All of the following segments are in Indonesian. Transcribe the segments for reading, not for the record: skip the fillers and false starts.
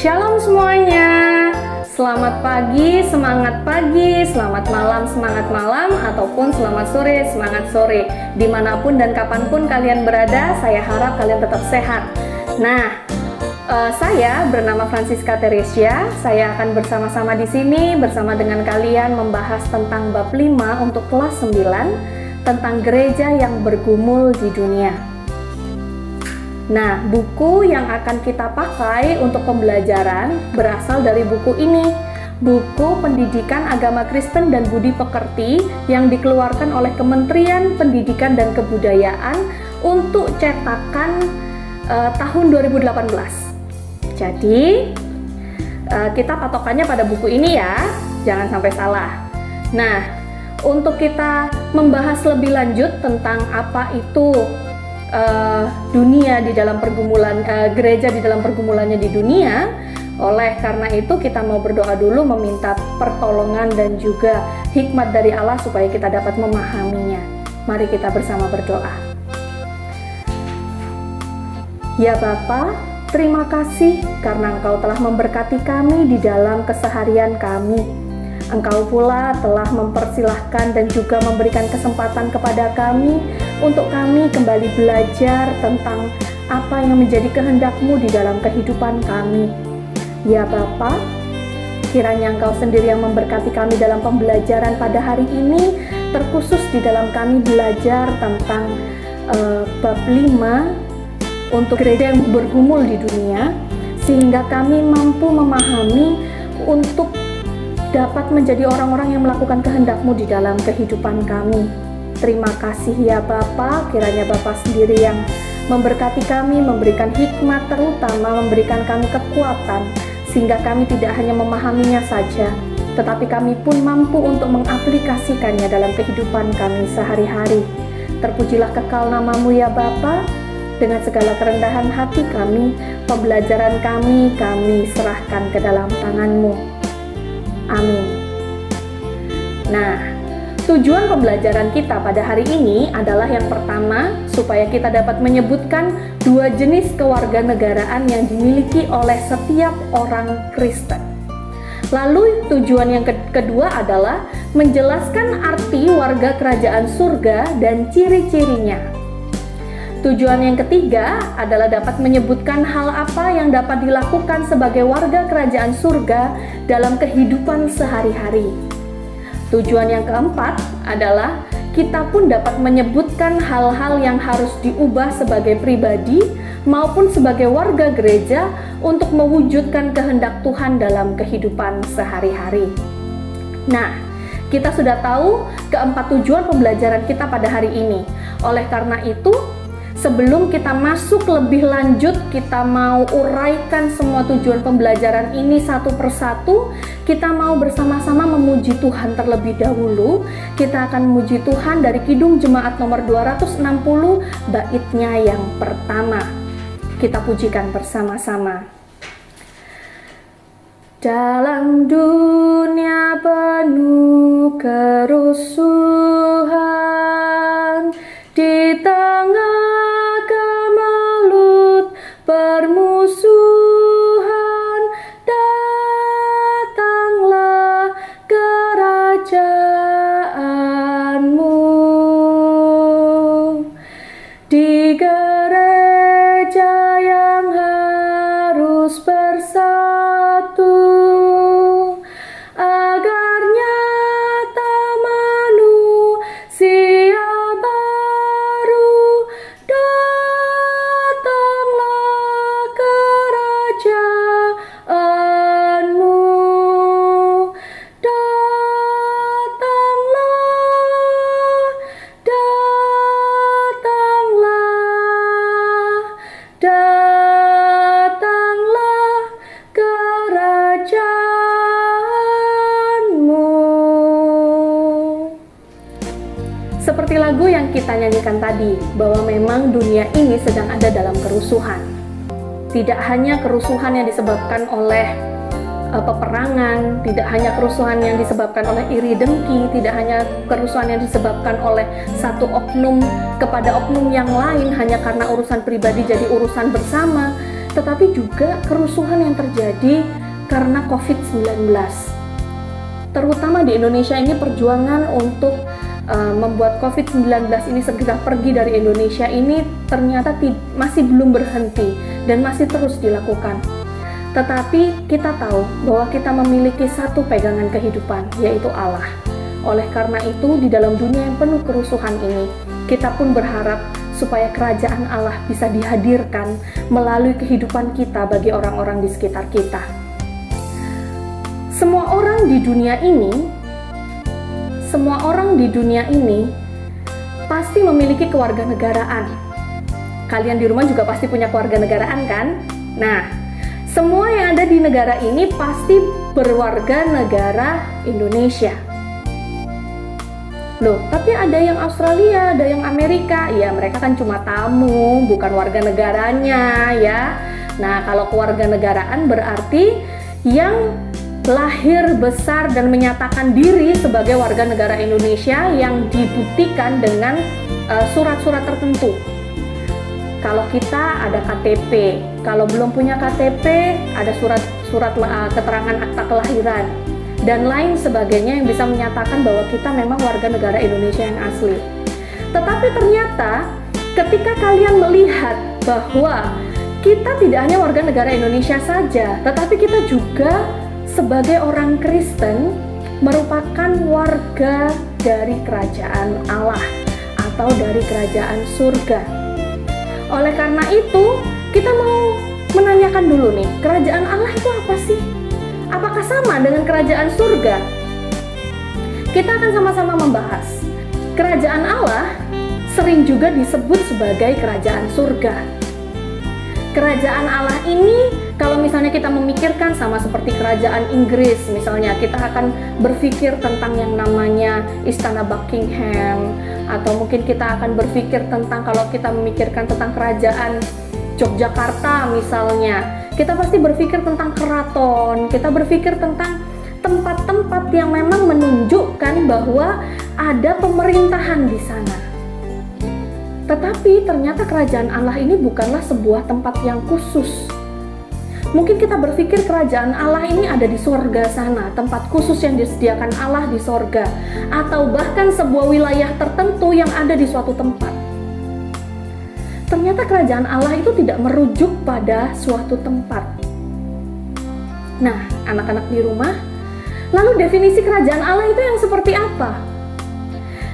Shalom semuanya. Selamat pagi, selamat malam, semangat malam, ataupun selamat sore, dimanapun dan kapanpun kalian berada, saya harap kalian tetap sehat. Nah, saya bernama Francisca Teresia. Saya akan bersama-sama di sini bersama dengan kalian membahas tentang bab 5 untuk kelas 9 tentang gereja yang bergumul di dunia. Nah, buku yang akan kita pakai untuk pembelajaran berasal dari buku ini, buku Pendidikan Agama Kristen dan Budi Pekerti yang dikeluarkan oleh Kementerian Pendidikan dan Kebudayaan untuk cetakan tahun 2018. Jadi, kita patokannya pada buku ini ya, jangan sampai salah. Nah, untuk kita membahas lebih lanjut tentang apa itu dunia di dalam pergumulan, gereja di dalam pergumulannya di dunia. Oleh karena itu kita mau berdoa dulu meminta pertolongan dan juga hikmat dari Allah supaya kita dapat memahaminya. Mari kita bersama berdoa. Ya Bapa, terima kasih karena Engkau telah memberkati kami di dalam keseharian kami. Engkau pula telah mempersilahkan dan juga memberikan kesempatan kepada kami untuk kami kembali belajar tentang apa yang menjadi kehendak-Mu di dalam kehidupan kami. Ya Bapa, kiranya Engkau sendiri yang memberkati kami dalam pembelajaran pada hari ini, terkhusus di dalam kami belajar tentang bab 5 untuk gereja yang bergumul di dunia, sehingga kami mampu memahami untuk dapat menjadi orang-orang yang melakukan kehendak-Mu di dalam kehidupan kami. Terima kasih ya Bapa, kiranya Bapa sendiri yang memberkati kami, memberikan hikmat, terutama memberikan kami kekuatan, sehingga kami tidak hanya memahaminya saja, tetapi kami pun mampu untuk mengaplikasikannya dalam kehidupan kami sehari-hari. Terpujilah kekal nama-Mu ya Bapa. Dengan segala kerendahan hati kami, pembelajaran kami serahkan ke dalam tangan-Mu. Amin. Nah, tujuan pembelajaran kita pada hari ini adalah yang pertama, supaya kita dapat menyebutkan dua jenis kewarganegaraan yang dimiliki oleh setiap orang Kristen. Lalu tujuan yang kedua adalah menjelaskan arti warga kerajaan surga dan ciri-cirinya. Tujuan yang ketiga adalah dapat menyebutkan hal apa yang dapat dilakukan sebagai warga kerajaan surga dalam kehidupan sehari-hari. Tujuan yang keempat adalah kita pun dapat menyebutkan hal-hal yang harus diubah sebagai pribadi maupun sebagai warga gereja untuk mewujudkan kehendak Tuhan dalam kehidupan sehari-hari. Nah, kita sudah tahu keempat tujuan pembelajaran kita pada hari ini. Oleh karena itu, sebelum kita masuk lebih lanjut, kita mau uraikan semua tujuan pembelajaran ini satu persatu. Kita mau bersama-sama memuji Tuhan terlebih dahulu. Kita akan memuji Tuhan dari Kidung Jemaat nomor 260, baitnya yang pertama. Kita pujikan bersama-sama. Dalam dunia penuh kerusuhan, di tengah permusuhan, datanglah kerajaan-Mu. Di gereja yang harus bersatu, agar nyata manusia baru, datanglah kerajaan-Mu, datanglah kerajaan-Mu. Seperti lagu yang kita nyanyikan tadi, bahwa memang dunia ini sedang ada dalam kerusuhan. Tidak hanya kerusuhan yang disebabkan oleh peperangan, tidak hanya kerusuhan yang disebabkan oleh iri dengki, tidak hanya kerusuhan yang disebabkan oleh satu oknum kepada oknum yang lain hanya karena urusan pribadi jadi urusan bersama. tetapi juga kerusuhan yang terjadi karena COVID-19. Terutama di Indonesia ini perjuangan untuk membuat COVID-19 ini segera pergi dari Indonesia ini ternyata masih belum berhenti dan masih terus dilakukan. Tetapi kita tahu bahwa kita memiliki satu pegangan kehidupan, yaitu Allah. Oleh karena itu, di dalam dunia yang penuh kerusuhan ini, kita pun berharap supaya kerajaan Allah bisa dihadirkan melalui kehidupan kita bagi orang-orang di sekitar kita. Semua orang di dunia ini pasti memiliki kewarganegaraan. Kalian di rumah juga pasti punya kewarganegaraan kan? Nah, semua yang ada di negara ini pasti berwarga negara Indonesia. Loh, tapi ada yang Australia, ada yang Amerika. Ya, mereka kan cuma tamu, bukan warga negaranya ya. Nah, kalau kewarganegaraan berarti yang lahir, besar, dan menyatakan diri sebagai warga negara Indonesia yang dibuktikan dengan surat-surat tertentu. Kalau kita ada KTP, kalau belum punya KTP ada surat keterangan akta kelahiran dan lain sebagainya yang bisa menyatakan bahwa kita memang warga negara Indonesia yang asli. Tetapi ternyata ketika kalian melihat bahwa kita tidak hanya warga negara Indonesia saja, tetapi kita juga sebagai orang Kristen merupakan warga dari kerajaan Allah atau dari kerajaan surga. Oleh karena itu, kita mau menanyakan dulu nih, kerajaan Allah itu apa sih? Apakah sama dengan kerajaan surga? Kita akan sama-sama membahas. Kerajaan Allah sering juga disebut sebagai kerajaan surga. Kerajaan Allah ini, kalau misalnya kita memikirkan sama seperti kerajaan Inggris, misalnya kita akan berpikir tentang yang namanya Istana Buckingham, atau mungkin kita akan berpikir tentang, kalau kita memikirkan tentang kerajaan Yogyakarta misalnya, kita pasti berpikir tentang keraton, kita berpikir tentang tempat-tempat yang memang menunjukkan bahwa ada pemerintahan di sana. Tetapi ternyata kerajaan Allah ini bukanlah sebuah tempat yang khusus. Mungkin kita berpikir kerajaan Allah ini ada di sorga sana, tempat khusus yang disediakan Allah di sorga, atau bahkan sebuah wilayah tertentu yang ada di suatu tempat. Ternyata kerajaan Allah itu tidak merujuk pada suatu tempat. Nah, anak-anak di rumah, lalu definisi kerajaan Allah itu yang seperti apa?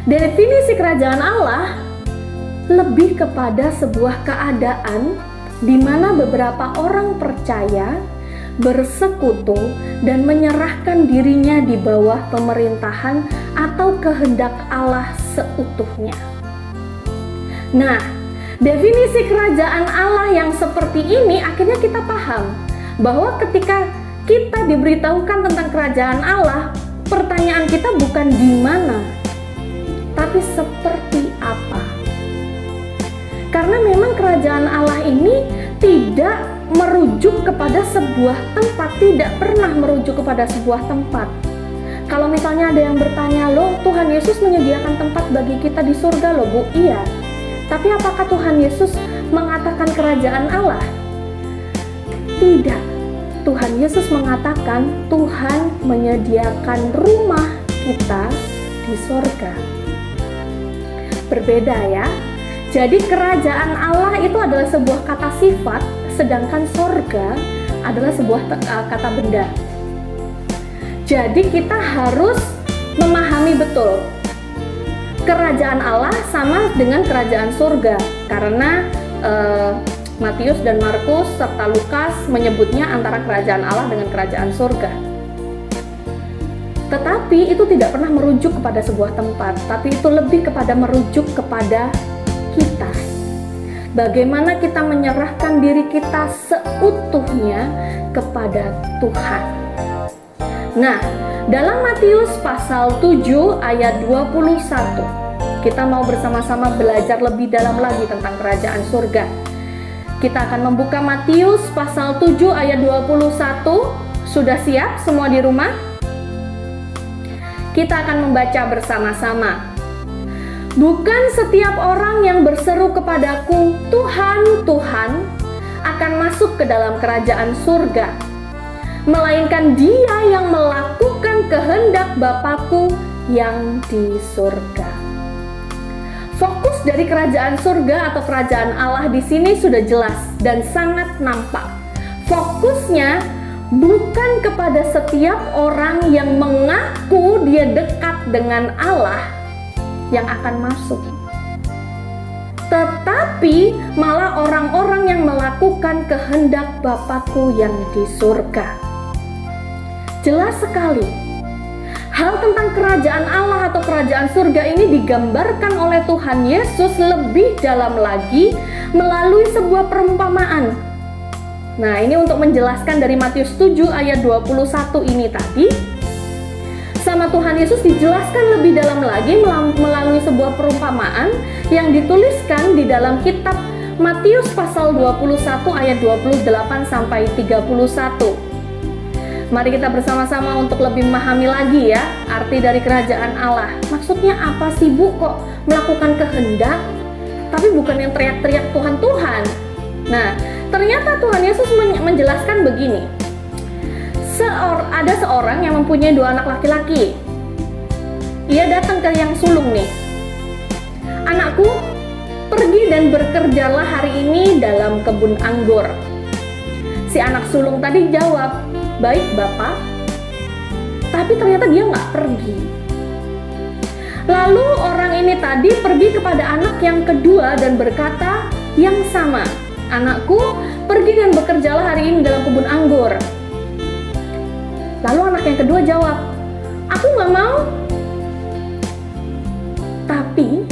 Definisi kerajaan Allah lebih kepada sebuah keadaan di mana beberapa orang percaya bersekutu dan menyerahkan dirinya di bawah pemerintahan atau kehendak Allah seutuhnya. Nah, definisi kerajaan Allah yang seperti ini akhirnya kita paham bahwa ketika kita diberitahukan tentang kerajaan Allah, pertanyaan kita bukan di mana, tapi seperti apa. Karena memang kerajaan Allah ini tidak merujuk kepada sebuah tempat, tidak pernah merujuk kepada sebuah tempat. Kalau misalnya ada yang bertanya, loh Tuhan Yesus menyediakan tempat bagi kita di surga loh Bu, iya. Tapi apakah Tuhan Yesus mengatakan kerajaan Allah? Tidak. Tuhan Yesus mengatakan Tuhan menyediakan rumah kita di surga. Berbeda ya. Jadi kerajaan Allah itu adalah sebuah kata sifat, sedangkan sorga adalah sebuah kata benda. Jadi kita harus memahami betul kerajaan Allah sama dengan kerajaan surga, karena Matius dan Markus serta Lukas menyebutnya antara kerajaan Allah dengan kerajaan surga. Tetapi itu tidak pernah merujuk kepada sebuah tempat, tapi itu lebih kepada merujuk kepada kita. Bagaimana kita menyerahkan diri kita seutuhnya kepada Tuhan. Nah, dalam Matius pasal 7 ayat 21, kita mau bersama-sama belajar lebih dalam lagi tentang kerajaan surga. Kita akan membuka Matius pasal 7 ayat 21. Sudah siap semua di rumah? Kita akan membaca bersama-sama. Bukan setiap orang yang berseru kepadaku, Tuhan, Tuhan, akan masuk ke dalam kerajaan surga, melainkan dia yang melakukan kehendak Bapa-Ku yang di surga. Fokus dari kerajaan surga atau kerajaan Allah di sini sudah jelas dan sangat nampak. Fokusnya bukan kepada setiap orang yang mengaku dia dekat dengan Allah yang akan masuk, tetapi malah orang-orang yang melakukan kehendak Bapa-Ku yang di surga. Jelas sekali. Hal tentang kerajaan Allah atau kerajaan surga ini digambarkan oleh Tuhan Yesus lebih dalam lagi melalui sebuah perumpamaan. Nah, ini untuk menjelaskan dari Matius 7 ayat 21 ini tadi. Sama Tuhan Yesus dijelaskan lebih dalam lagi melalui sebuah perumpamaan yang dituliskan di dalam kitab Matius pasal 21 ayat 28 sampai 31. Mari kita bersama-sama untuk lebih memahami lagi ya arti dari kerajaan Allah. Maksudnya apa sih Bu kok melakukan kehendak tapi bukan yang teriak-teriak Tuhan. Nah, ternyata Tuhan Yesus menjelaskan begini. Ada seorang yang mempunyai 2 anak laki-laki. Ia datang ke yang sulung nih. Anakku, pergi dan bekerjalah hari ini dalam kebun anggur. Si anak sulung tadi jawab, baik Bapak. Tapi ternyata dia nggak pergi. Lalu orang ini tadi pergi kepada anak yang kedua dan berkata yang sama. Anakku, pergi dan bekerjalah hari ini dalam kebun anggur. Lalu anak yang kedua jawab, aku nggak mau. Tapi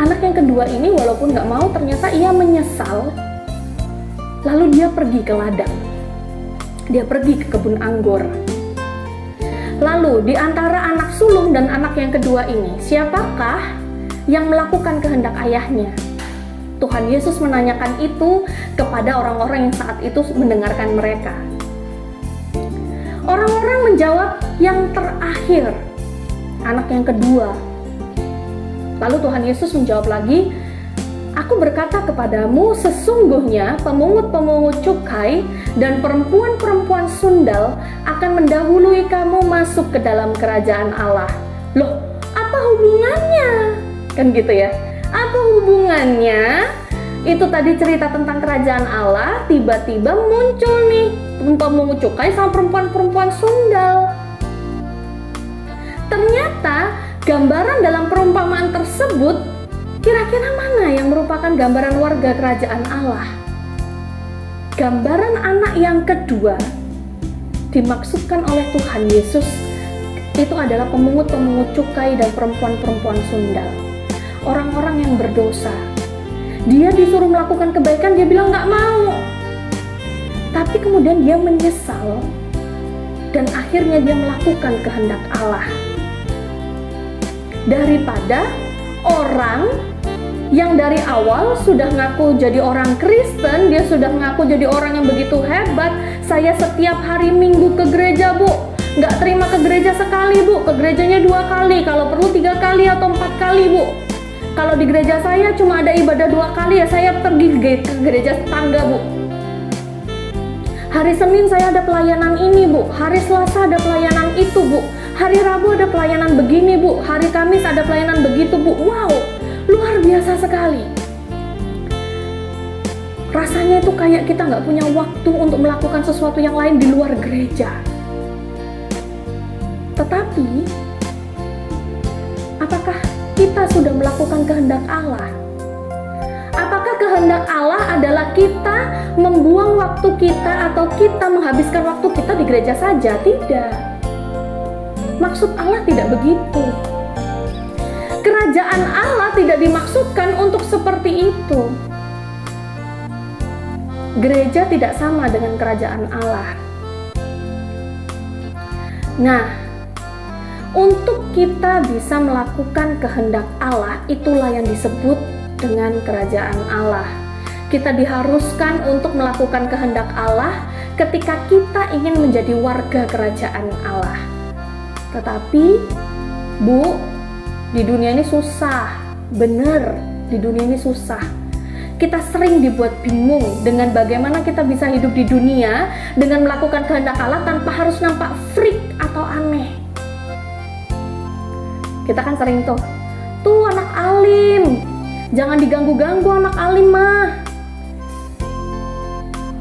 anak yang kedua ini walaupun nggak mau, ternyata ia menyesal. Lalu dia pergi ke ladang. Dia pergi ke kebun anggur. Lalu di antara anak sulung dan anak yang kedua ini, siapakah yang melakukan kehendak ayahnya? Tuhan Yesus menanyakan itu kepada orang-orang yang saat itu mendengarkan mereka. Orang-orang menjawab yang terakhir, anak yang kedua. Lalu Tuhan Yesus menjawab lagi, aku berkata kepadamu, sesungguhnya pemungut-pemungut cukai dan perempuan-perempuan sundal akan mendahului kamu masuk ke dalam kerajaan Allah. Loh, apa hubungannya? Kan gitu ya. Apa hubungannya? Itu tadi cerita tentang kerajaan Allah, tiba-tiba muncul nih pemungut cukai sama perempuan-perempuan sundal. Ternyata gambaran dalam perumpamaan tersebut kira-kira mana yang merupakan gambaran warga kerajaan Allah? Gambaran anak yang kedua dimaksudkan oleh Tuhan Yesus itu adalah pemungut-pemungut cukai dan perempuan-perempuan sundal. Orang-orang yang berdosa. Dia disuruh melakukan kebaikan, dia bilang nggak mau. Tapi kemudian dia menyesal dan akhirnya dia melakukan kehendak Allah. Daripada orang yang dari awal sudah ngaku jadi orang Kristen, dia sudah ngaku jadi orang yang begitu hebat. Saya setiap hari Minggu ke gereja Bu, nggak terima ke gereja sekali Bu, ke gerejanya 2 kali, kalau perlu 3 kali atau 4 kali Bu. Kalau di gereja saya cuma ada ibadah 2 kali ya saya pergi ke gereja tetangga Bu. Hari Senin saya ada pelayanan ini Bu, hari Selasa ada pelayanan itu Bu, hari Rabu ada pelayanan begini Bu, hari Kamis ada pelayanan begitu Bu. Wow, luar biasa sekali. Rasanya itu kayak kita nggak punya waktu untuk melakukan sesuatu yang lain di luar gereja. Tetapi, apakah kita sudah melakukan kehendak Allah? Apakah kehendak Allah adalah kita membuang waktu kita atau kita menghabiskan waktu kita di gereja saja? Tidak. Maksud Allah tidak begitu. Kerajaan Allah tidak dimaksudkan untuk seperti itu. Gereja tidak sama dengan kerajaan Allah. Nah, untuk kita bisa melakukan kehendak Allah, itulah yang disebut dengan kerajaan Allah. Kita diharuskan untuk melakukan kehendak Allah ketika kita ingin menjadi warga kerajaan Allah. Tetapi, Bu, di dunia ini susah. Bener, di dunia ini susah. kita sering dibuat bingung dengan bagaimana kita bisa hidup di dunia dengan melakukan kehendak Allah tanpa harus nampak freak atau aneh. Kita kan sering tuh anak alim, jangan diganggu-ganggu anak alim mah.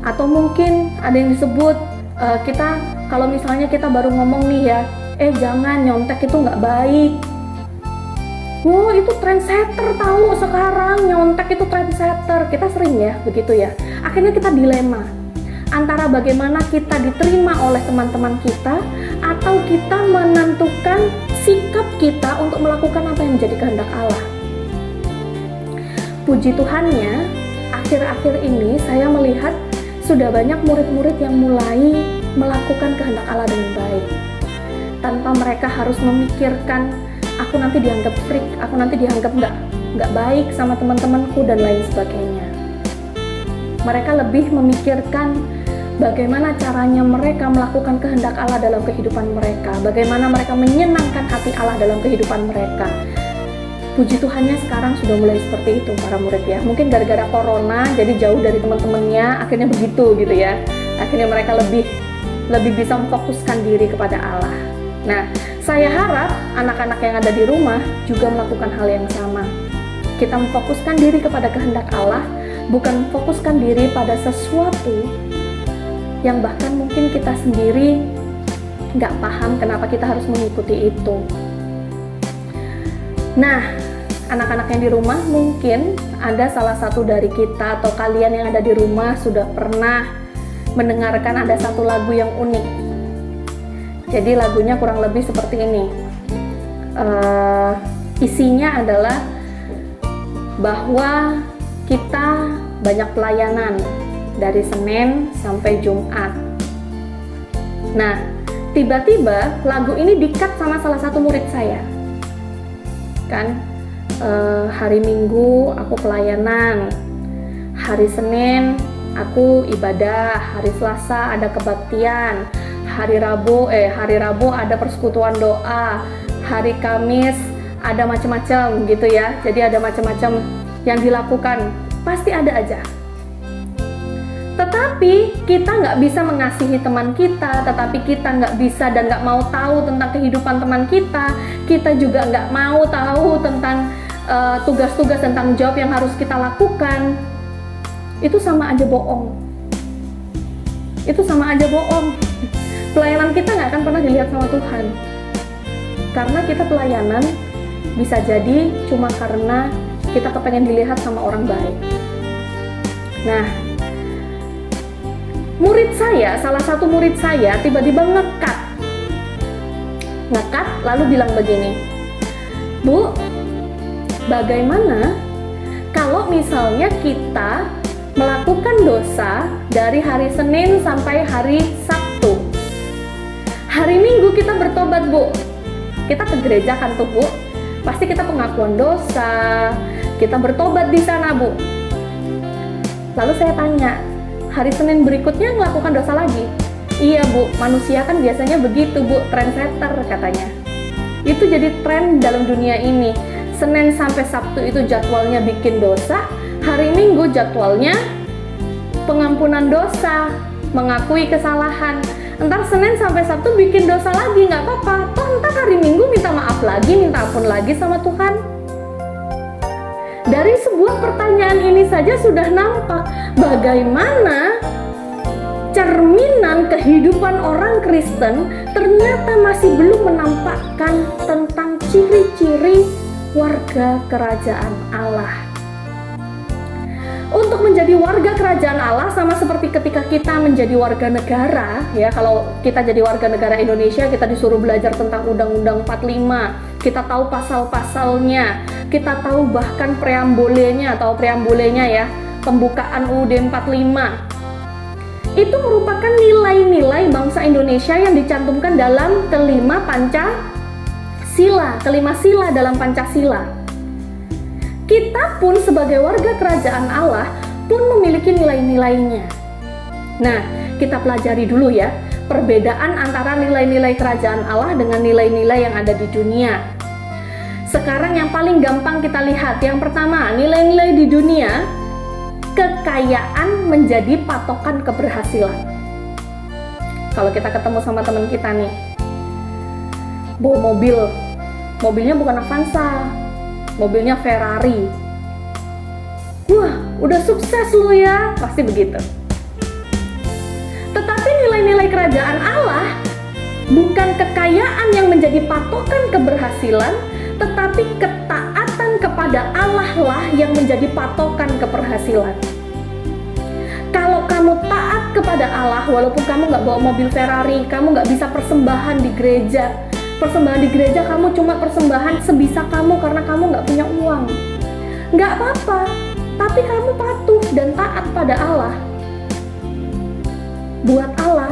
Atau mungkin ada yang disebut kita kalau misalnya kita baru ngomong nih ya, jangan nyontek itu nggak baik. Wow, itu trendsetter tahu sekarang, nyontek itu trendsetter. Kita sering ya begitu ya. Akhirnya kita dilema antara bagaimana kita diterima oleh teman-teman kita atau kita menentukan sikap kita untuk melakukan apa yang menjadi kehendak Allah. Puji Tuhannya, akhir-akhir ini saya melihat sudah banyak murid-murid yang mulai melakukan kehendak Allah dengan baik. Tanpa mereka harus memikirkan, aku nanti dianggap freak, aku nanti dianggap nggak baik sama teman-temanku dan lain sebagainya. Mereka lebih memikirkan bagaimana caranya mereka melakukan kehendak Allah dalam kehidupan mereka, bagaimana mereka menyenangkan hati Allah dalam kehidupan mereka. Puji Tuhannya sekarang sudah mulai seperti itu para murid ya. Mungkin gara-gara corona jadi jauh dari teman-temannya, akhirnya begitu gitu ya. Akhirnya mereka lebih bisa memfokuskan diri kepada Allah. Nah, saya harap anak-anak yang ada di rumah juga melakukan hal yang sama. Kita memfokuskan diri kepada kehendak Allah, bukan memfokuskan diri pada sesuatu yang bahkan mungkin kita sendiri nggak paham kenapa kita harus mengikuti itu. Nah, anak-anak yang di rumah mungkin ada salah satu dari kita atau kalian yang ada di rumah sudah pernah mendengarkan ada satu lagu yang unik. Jadi lagunya kurang lebih seperti ini. Isinya adalah bahwa kita banyak pelayanan dari Senin sampai Jumat. Nah, tiba-tiba lagu ini di-cut sama salah satu murid saya. Kan, hari Minggu aku pelayanan, hari Senin aku ibadah, hari Selasa ada kebaktian, hari Rabu ada persekutuan doa, hari Kamis ada macam-macam gitu ya. Jadi ada macam-macam yang dilakukan, pasti ada aja. Tetapi kita nggak bisa mengasihi teman kita, tetapi kita nggak bisa dan nggak mau tahu tentang kehidupan teman kita. Kita juga nggak mau tahu tentang tugas-tugas dan tanggung jawab yang harus kita lakukan. Itu sama aja bohong. Itu sama aja bohong. Pelayanan kita nggak akan pernah dilihat sama Tuhan. Karena kita pelayanan bisa jadi cuma karena kita kepengen dilihat sama orang baik. Nah, salah satu murid saya tiba-tiba ngekat lalu bilang begini, Bu, bagaimana kalau misalnya kita melakukan dosa dari hari Senin sampai hari Sabtu, hari Minggu kita bertobat, Bu, kita ke gereja kan tuh, Bu, pasti kita pengakuan dosa, kita bertobat di sana, Bu. Lalu saya tanya, hari Senin berikutnya melakukan dosa lagi? Iya, Bu, manusia kan biasanya begitu, Bu, trendsetter katanya. Itu jadi tren dalam dunia ini. Senin sampai Sabtu itu jadwalnya bikin dosa, hari Minggu jadwalnya pengampunan dosa, mengakui kesalahan. Entar Senin sampai Sabtu bikin dosa lagi, nggak apa-apa. Toh entar hari Minggu minta maaf lagi, minta ampun lagi sama Tuhan. Dari sebuah pertanyaan ini saja sudah nampak bagaimana cerminan kehidupan orang Kristen ternyata masih belum menampakkan tentang ciri-ciri warga kerajaan Allah. Untuk menjadi warga kerajaan Allah sama seperti ketika kita menjadi warga negara, ya, kalau kita jadi warga negara Indonesia, kita disuruh belajar tentang Undang-Undang 45, kita tahu pasal-pasalnya, kita tahu bahkan preambulenya ya, pembukaan UUD 45. Itu merupakan nilai-nilai bangsa Indonesia yang dicantumkan dalam kelima sila dalam Pancasila. Kita pun sebagai warga kerajaan Allah pun memiliki nilai-nilainya. Nah, kita pelajari dulu ya, perbedaan antara nilai-nilai kerajaan Allah dengan nilai-nilai yang ada di dunia. Sekarang yang paling gampang kita lihat, yang pertama, nilai-nilai di dunia kekayaan menjadi patokan keberhasilan. Kalau kita ketemu sama teman kita nih, bawa mobilnya bukan Avanza, mobilnya Ferrari. Wah, udah sukses lu ya, pasti begitu. Tetapi nilai-nilai kerajaan Allah bukan kekayaan yang menjadi patokan keberhasilan, tetapi ketaatan kepada Allah lah yang menjadi patokan keberhasilan. Kalau kamu taat kepada Allah, walaupun kamu nggak bawa mobil Ferrari, kamu nggak bisa persembahan di gereja. Persembahan di gereja kamu cuma persembahan sebisa kamu karena kamu nggak punya uang. Nggak apa-apa, tapi kamu patuh dan taat pada Allah. Buat Allah,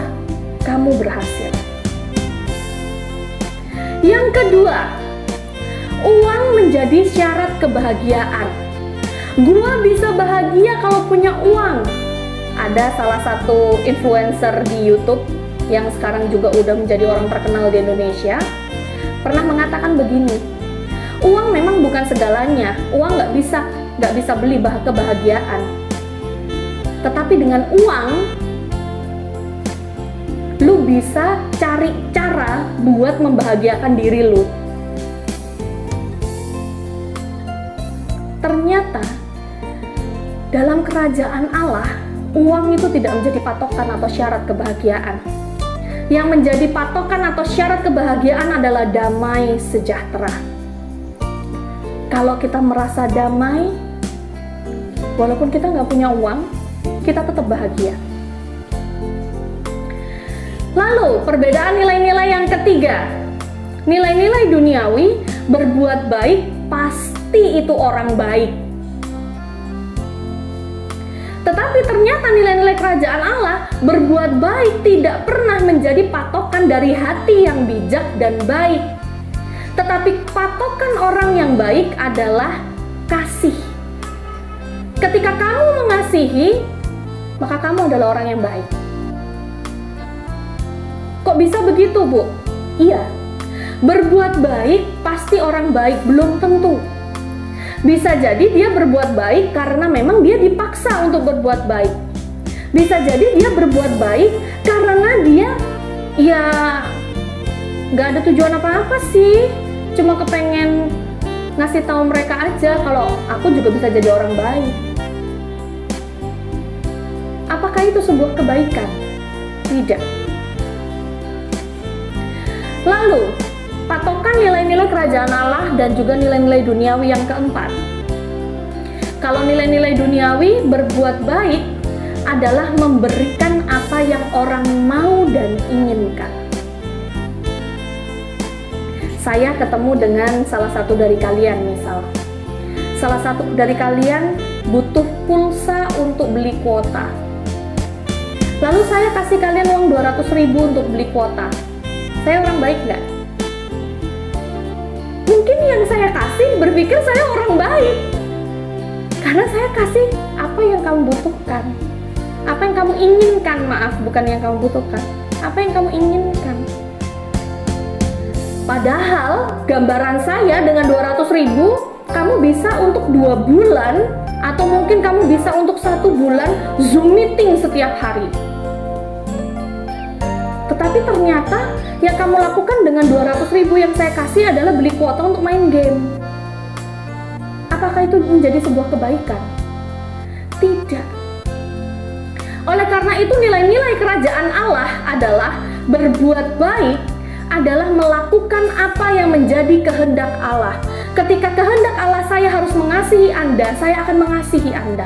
kamu berhasil. Yang kedua, uang menjadi syarat kebahagiaan. Gua bisa bahagia kalau punya uang. Ada salah satu influencer di YouTube yang sekarang juga udah menjadi orang terkenal di Indonesia, pernah mengatakan begini, uang memang bukan segalanya, uang nggak bisa beli kebahagiaan. Tetapi dengan uang, lu bisa cari cara buat membahagiakan diri lu. Ternyata dalam kerajaan Allah, uang itu tidak menjadi patokan atau syarat kebahagiaan. Yang menjadi patokan atau syarat kebahagiaan adalah damai sejahtera. Kalau kita merasa damai, walaupun kita nggak punya uang, kita tetap bahagia. Lalu, perbedaan nilai-nilai yang ketiga. Nilai-nilai duniawi, berbuat baik, pasti itu orang baik. Tetapi ternyata nilai-nilai kerajaan Allah, berbuat baik tidak pernah menjadi patokan dari hati yang bijak dan baik. Tetapi patokan orang yang baik adalah kasih. Ketika kamu mengasihi, maka kamu adalah orang yang baik. Kok bisa begitu, Bu? Iya, berbuat baik pasti orang baik, belum tentu. Bisa jadi dia berbuat baik karena memang dia dipaksa untuk berbuat baik. Bisa jadi dia berbuat baik karena dia ya nggak ada tujuan apa-apa sih, cuma kepengen ngasih tahu mereka aja kalau aku juga bisa jadi orang baik. Apakah itu sebuah kebaikan? Tidak. Lalu, patokan nilai-nilai kerajaan Allah dan juga nilai-nilai duniawi yang keempat. Kalau nilai-nilai duniawi, berbuat baik adalah memberikan apa yang orang mau dan inginkan. Saya ketemu dengan salah satu dari kalian misal. Salah satu dari kalian butuh pulsa untuk beli kuota. Lalu saya kasih kalian uang 200.000 untuk beli kuota. Saya orang baik nggak? Mungkin yang saya kasih berpikir saya orang baik. Karena saya kasih apa yang kamu butuhkan. Apa yang kamu inginkan, maaf, bukan yang kamu butuhkan. Apa yang kamu inginkan. Padahal gambaran saya dengan 200.000, kamu bisa untuk 2 bulan atau mungkin kamu bisa untuk 1 bulan Zoom meeting setiap hari. Tetapi ternyata yang kamu lakukan dengan 200.000 yang saya kasih adalah beli kuota untuk main game. Apakah itu menjadi sebuah kebaikan? Tidak. Oleh karena itu nilai-nilai kerajaan Allah adalah berbuat baik adalah melakukan apa yang menjadi kehendak Allah. Ketika kehendak Allah saya harus mengasihi Anda, saya akan mengasihi Anda.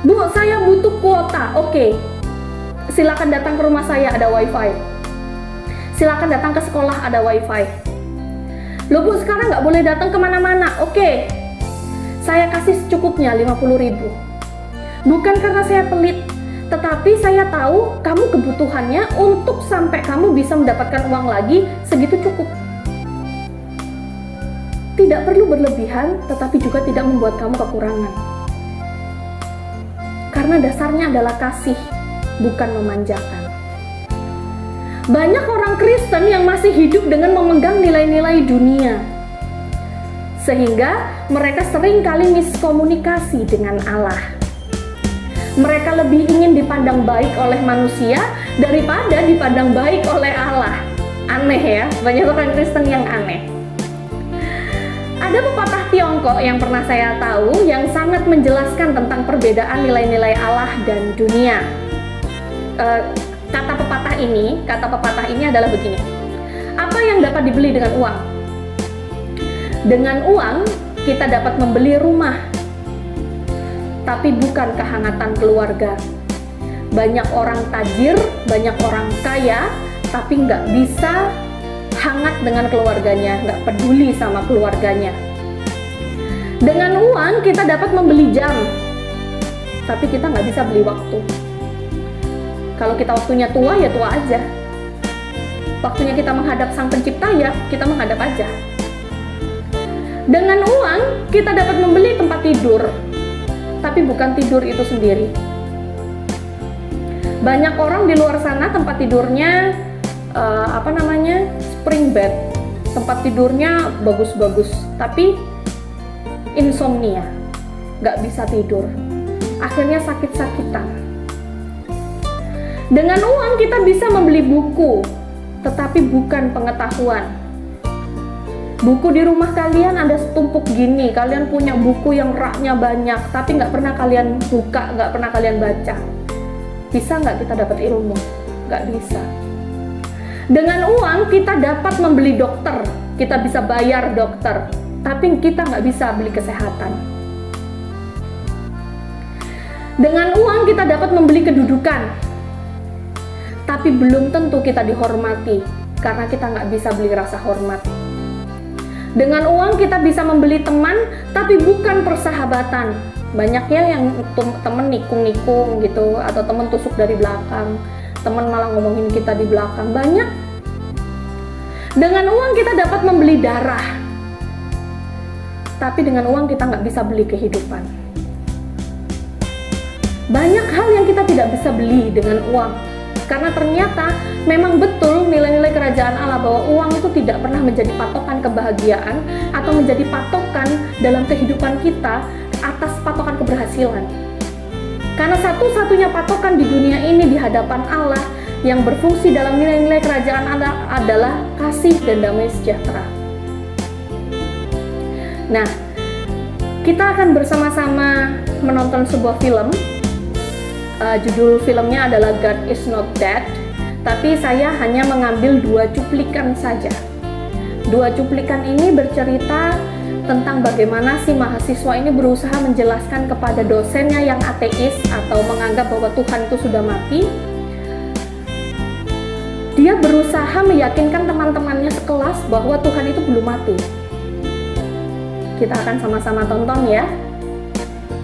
Bu, saya butuh kuota. Oke. Silakan datang ke rumah saya, ada wifi. Silakan datang ke sekolah, ada wifi. Loh Bu, sekarang nggak boleh datang kemana-mana. Oke, saya kasih secukupnya 50.000. Bukan karena saya pelit, tetapi saya tahu kamu kebutuhannya untuk sampai kamu bisa mendapatkan uang lagi, segitu cukup. Tidak perlu berlebihan, tetapi juga tidak membuat kamu kekurangan. Karena dasarnya adalah kasih, bukan memanjakan. Banyak orang Kristen yang masih hidup dengan memegang nilai-nilai dunia, sehingga mereka sering kali miskomunikasi dengan Allah. Mereka lebih ingin dipandang baik oleh manusia daripada dipandang baik oleh Allah. Aneh ya, banyak orang Kristen yang aneh. Ada pepatah Tiongkok yang pernah saya tahu yang sangat menjelaskan tentang perbedaan nilai-nilai Allah dan dunia. Kata pepatah ini adalah begini. Apa yang dapat dibeli dengan uang? Dengan uang kita dapat membeli rumah, tapi bukan kehangatan keluarga. Banyak orang tajir, banyak orang kaya, tapi nggak bisa hangat dengan keluarganya, nggak peduli sama keluarganya. Dengan uang kita dapat membeli jam, tapi kita nggak bisa beli waktu. Kalau kita waktunya tua, ya tua aja. Waktunya kita menghadap Sang Pencipta, ya kita menghadap aja. Dengan uang kita dapat membeli tempat tidur, tapi bukan tidur itu sendiri. Banyak orang di luar sana tempat tidurnya spring bed, tempat tidurnya bagus-bagus, tapi insomnia, nggak bisa tidur, akhirnya sakit-sakitan. Dengan uang kita bisa membeli buku, tetapi bukan pengetahuan. Buku di rumah kalian ada setumpuk gini, kalian punya buku yang raknya banyak, tapi nggak pernah kalian buka, nggak pernah kalian baca. Bisa nggak kita dapat ilmu? Nggak bisa. Dengan uang kita dapat membeli dokter, kita bisa bayar dokter, tapi kita nggak bisa beli kesehatan. Dengan uang kita dapat membeli kedudukan, tapi belum tentu kita dihormati, karena kita nggak bisa beli rasa hormat. Dengan uang kita bisa membeli teman, tapi bukan persahabatan. Banyak ya yang temen nikung-nikung gitu, atau temen tusuk dari belakang, temen malah ngomongin kita di belakang, banyak. Dengan uang kita dapat membeli darah, tapi dengan uang kita nggak bisa beli kehidupan. Banyak hal yang kita tidak bisa beli dengan uang, karena ternyata memang betul nilai-nilai kerajaan Allah bahwa uang itu tidak pernah menjadi patokan kebahagiaan atau menjadi patokan dalam kehidupan kita atas patokan keberhasilan. Karena satu-satunya patokan di dunia ini di hadapan Allah yang berfungsi dalam nilai-nilai kerajaan Allah adalah kasih dan damai sejahtera. Nah, kita akan bersama-sama menonton sebuah film. Judul filmnya adalah God is Not Dead, tapi saya hanya mengambil 2 cuplikan saja. 2 cuplikan ini bercerita tentang bagaimana si mahasiswa ini berusaha menjelaskan kepada dosennya yang ateis atau menganggap bahwa Tuhan itu sudah mati. Dia berusaha meyakinkan teman-temannya sekelas bahwa Tuhan itu belum mati. Kita akan sama-sama tonton ya.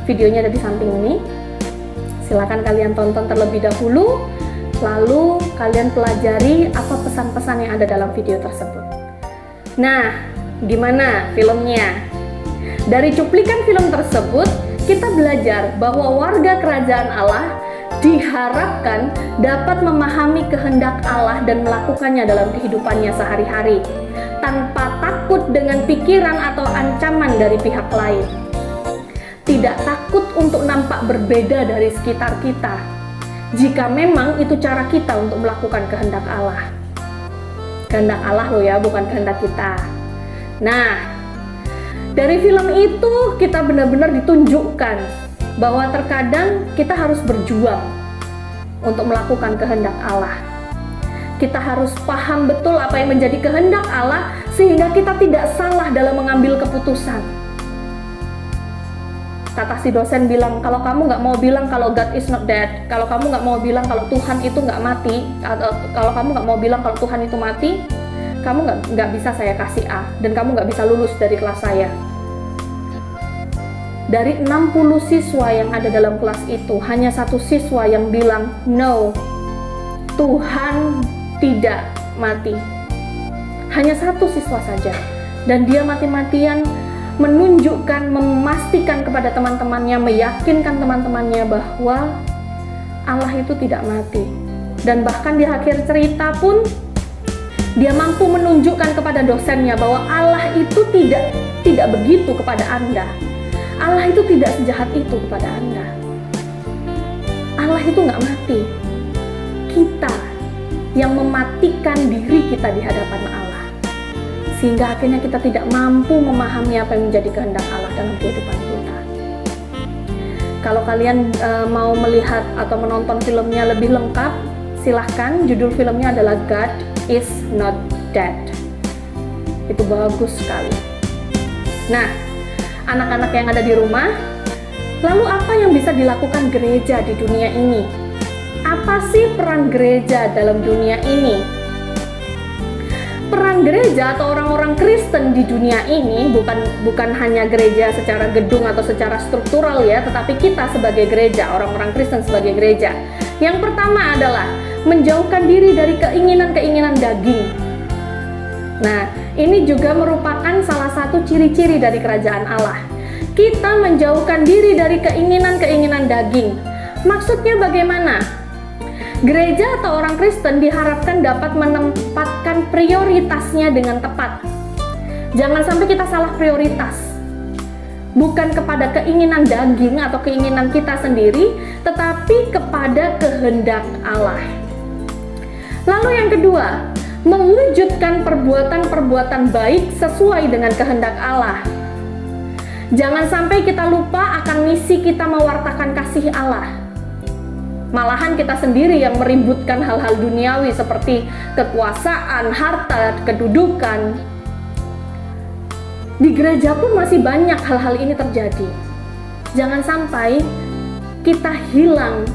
Videonya ada di samping ini. Silakan kalian tonton terlebih dahulu, lalu kalian pelajari apa pesan-pesan yang ada dalam video tersebut. Nah, gimana filmnya? Dari cuplikan film tersebut, kita belajar bahwa warga kerajaan Allah diharapkan dapat memahami kehendak Allah dan melakukannya dalam kehidupannya sehari-hari, tanpa takut dengan pikiran atau ancaman dari pihak lain. Tidak takut untuk nampak berbeda dari sekitar kita, jika memang itu cara kita untuk melakukan kehendak Allah. Kehendak Allah loh ya, bukan kehendak kita. Nah, dari film itu kita benar-benar ditunjukkan bahwa terkadang kita harus berjuang untuk melakukan kehendak Allah. Kita harus paham betul apa yang menjadi kehendak Allah sehingga kita tidak salah dalam mengambil keputusan. Kata si dosen bilang, kalau kamu nggak mau bilang kalau God is not dead, kalau kamu nggak mau bilang kalau Tuhan itu nggak mati, atau kalau kamu nggak mau bilang kalau Tuhan itu mati, kamu nggak bisa saya kasih A, dan kamu nggak bisa lulus dari kelas saya. Dari 60 siswa yang ada dalam kelas itu, hanya 1 siswa yang bilang, no, Tuhan tidak mati. Hanya 1 siswa saja, dan dia mati-matian menunjukkan, memastikan kepada teman-temannya, meyakinkan teman-temannya bahwa Allah itu tidak mati. Dan bahkan di akhir cerita pun dia mampu menunjukkan kepada dosennya bahwa Allah itu tidak begitu kepada Anda. Allah itu tidak sejahat itu kepada Anda. Allah itu nggak mati. Kita yang mematikan diri kita di hadapan Allah, sehingga akhirnya kita tidak mampu memahami apa yang menjadi kehendak Allah dalam kehidupan kita. Kalau kalian mau melihat atau menonton filmnya lebih lengkap, silahkan. Judul filmnya adalah God is Not Dead. Itu bagus sekali. Nah, anak-anak yang ada di rumah, lalu apa yang bisa dilakukan gereja di dunia ini? Apa sih peran gereja dalam dunia ini? Peran gereja atau orang-orang Kristen di dunia ini bukan hanya gereja secara gedung atau secara struktural ya, tetapi kita sebagai gereja, orang-orang Kristen sebagai gereja. Yang pertama adalah menjauhkan diri dari keinginan-keinginan daging. Nah, ini juga merupakan salah satu ciri-ciri dari kerajaan Allah. Kita menjauhkan diri dari keinginan-keinginan daging. Maksudnya bagaimana? Gereja atau orang Kristen diharapkan dapat menempatkan prioritasnya dengan tepat. Jangan sampai kita salah prioritas. Bukan kepada keinginan daging atau keinginan kita sendiri, tetapi kepada kehendak Allah. Lalu yang kedua, mewujudkan perbuatan-perbuatan baik sesuai dengan kehendak Allah. Jangan sampai kita lupa akan misi kita mewartakan kasih Allah. Malahan kita sendiri yang meributkan hal-hal duniawi seperti kekuasaan, harta, kedudukan. Di gereja pun masih banyak hal-hal ini terjadi. Jangan sampai kita hilang,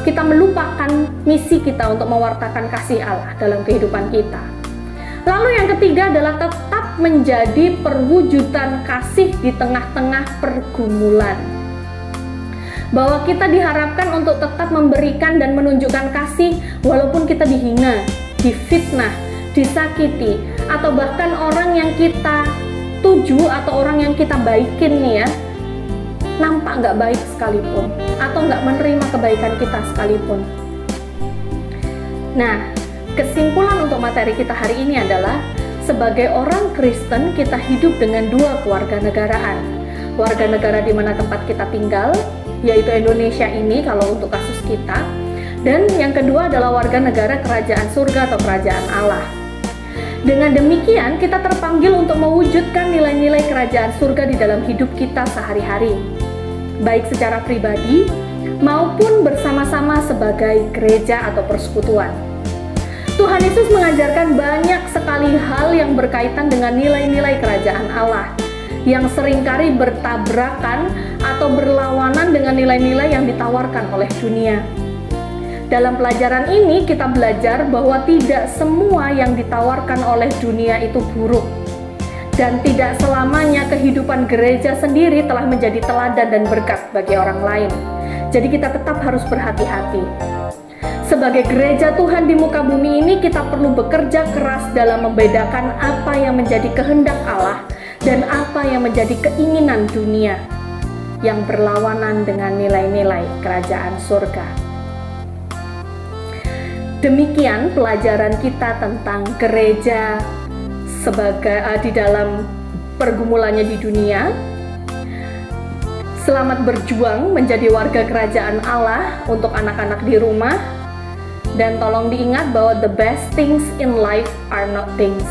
kita melupakan misi kita untuk mewartakan kasih Allah dalam kehidupan kita. Lalu yang ketiga adalah tetap menjadi perwujudan kasih di tengah-tengah pergumulan. Bahwa kita diharapkan untuk tetap memberikan dan menunjukkan kasih walaupun kita dihina, difitnah, disakiti, atau bahkan orang yang kita tuju atau orang yang kita baikin nih ya, nampak nggak baik sekalipun, atau nggak menerima kebaikan kita sekalipun. Nah, kesimpulan untuk materi kita hari ini adalah, sebagai orang Kristen kita hidup dengan dua kewarganegaraan. Warga negara di mana tempat kita tinggal, yaitu Indonesia ini kalau untuk kasus kita, dan yang kedua adalah warga negara kerajaan surga atau kerajaan Allah. Dengan demikian kita terpanggil untuk mewujudkan nilai-nilai kerajaan surga di dalam hidup kita sehari-hari, baik secara pribadi maupun bersama-sama sebagai gereja atau persekutuan. Tuhan Yesus mengajarkan banyak sekali hal yang berkaitan dengan nilai-nilai kerajaan Allah, yang seringkali bertabrakan atau berlawanan dengan nilai-nilai yang ditawarkan oleh dunia. Dalam pelajaran ini kita belajar bahwa tidak semua yang ditawarkan oleh dunia itu buruk, dan tidak selamanya kehidupan gereja sendiri telah menjadi teladan dan berkat bagi orang lain. Jadi kita tetap harus berhati-hati. Sebagai gereja Tuhan di muka bumi ini, kita perlu bekerja keras dalam membedakan apa yang menjadi kehendak Allah dan apa yang menjadi keinginan dunia yang berlawanan dengan nilai-nilai kerajaan surga. Demikian pelajaran kita tentang gereja sebagai di dalam pergumulannya di dunia. Selamat berjuang menjadi warga kerajaan Allah untuk anak-anak di rumah, dan tolong diingat bahwa the best things in life are not things.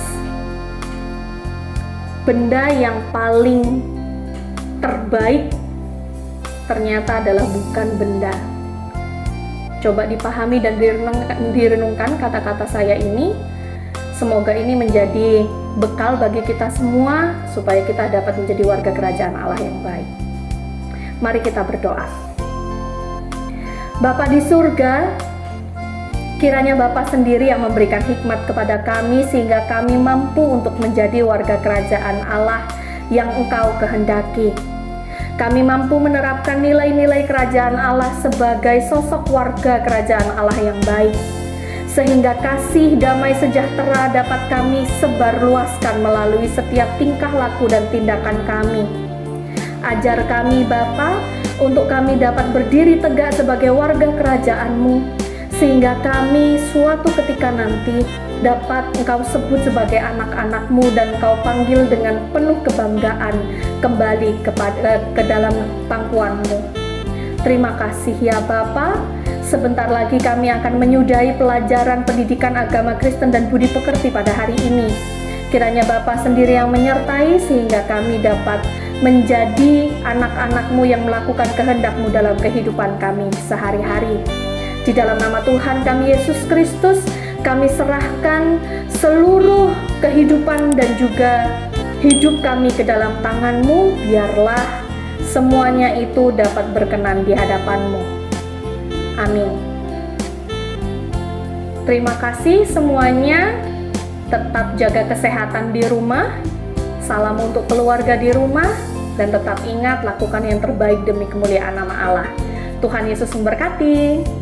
Benda yang paling terbaik ternyata adalah bukan benda. Coba dipahami dan direnungkan kata-kata saya ini. Semoga ini menjadi bekal bagi kita semua supaya kita dapat menjadi warga kerajaan Allah yang baik. Mari kita berdoa. Bapa di surga, kiranya Bapa sendiri yang memberikan hikmat kepada kami sehingga kami mampu untuk menjadi warga kerajaan Allah yang Engkau kehendaki. Kami mampu menerapkan nilai-nilai kerajaan Allah sebagai sosok warga kerajaan Allah yang baik, sehingga kasih, damai, sejahtera dapat kami sebarluaskan melalui setiap tingkah laku dan tindakan kami. Ajar kami Bapa untuk kami dapat berdiri tegak sebagai warga kerajaan-Mu, sehingga kami suatu ketika nanti dapat Engkau sebut sebagai anak-anak-Mu dan Engkau panggil dengan penuh kebanggaan kembali ke dalam pangkuan-Mu. Terima kasih ya Bapa. Sebentar lagi kami akan menyudahi pelajaran pendidikan agama Kristen dan budi pekerti pada hari ini. Kiranya Bapa sendiri yang menyertai sehingga kami dapat menjadi anak-anak-Mu yang melakukan kehendak-Mu dalam kehidupan kami sehari-hari. Di dalam nama Tuhan kami Yesus Kristus, kami serahkan seluruh kehidupan dan juga hidup kami ke dalam tangan-Mu. Biarlah semuanya itu dapat berkenan di hadapan-Mu. Amin. Terima kasih semuanya. Tetap jaga kesehatan di rumah. Salam untuk keluarga di rumah. Dan tetap ingat lakukan yang terbaik demi kemuliaan nama Allah. Tuhan Yesus memberkati.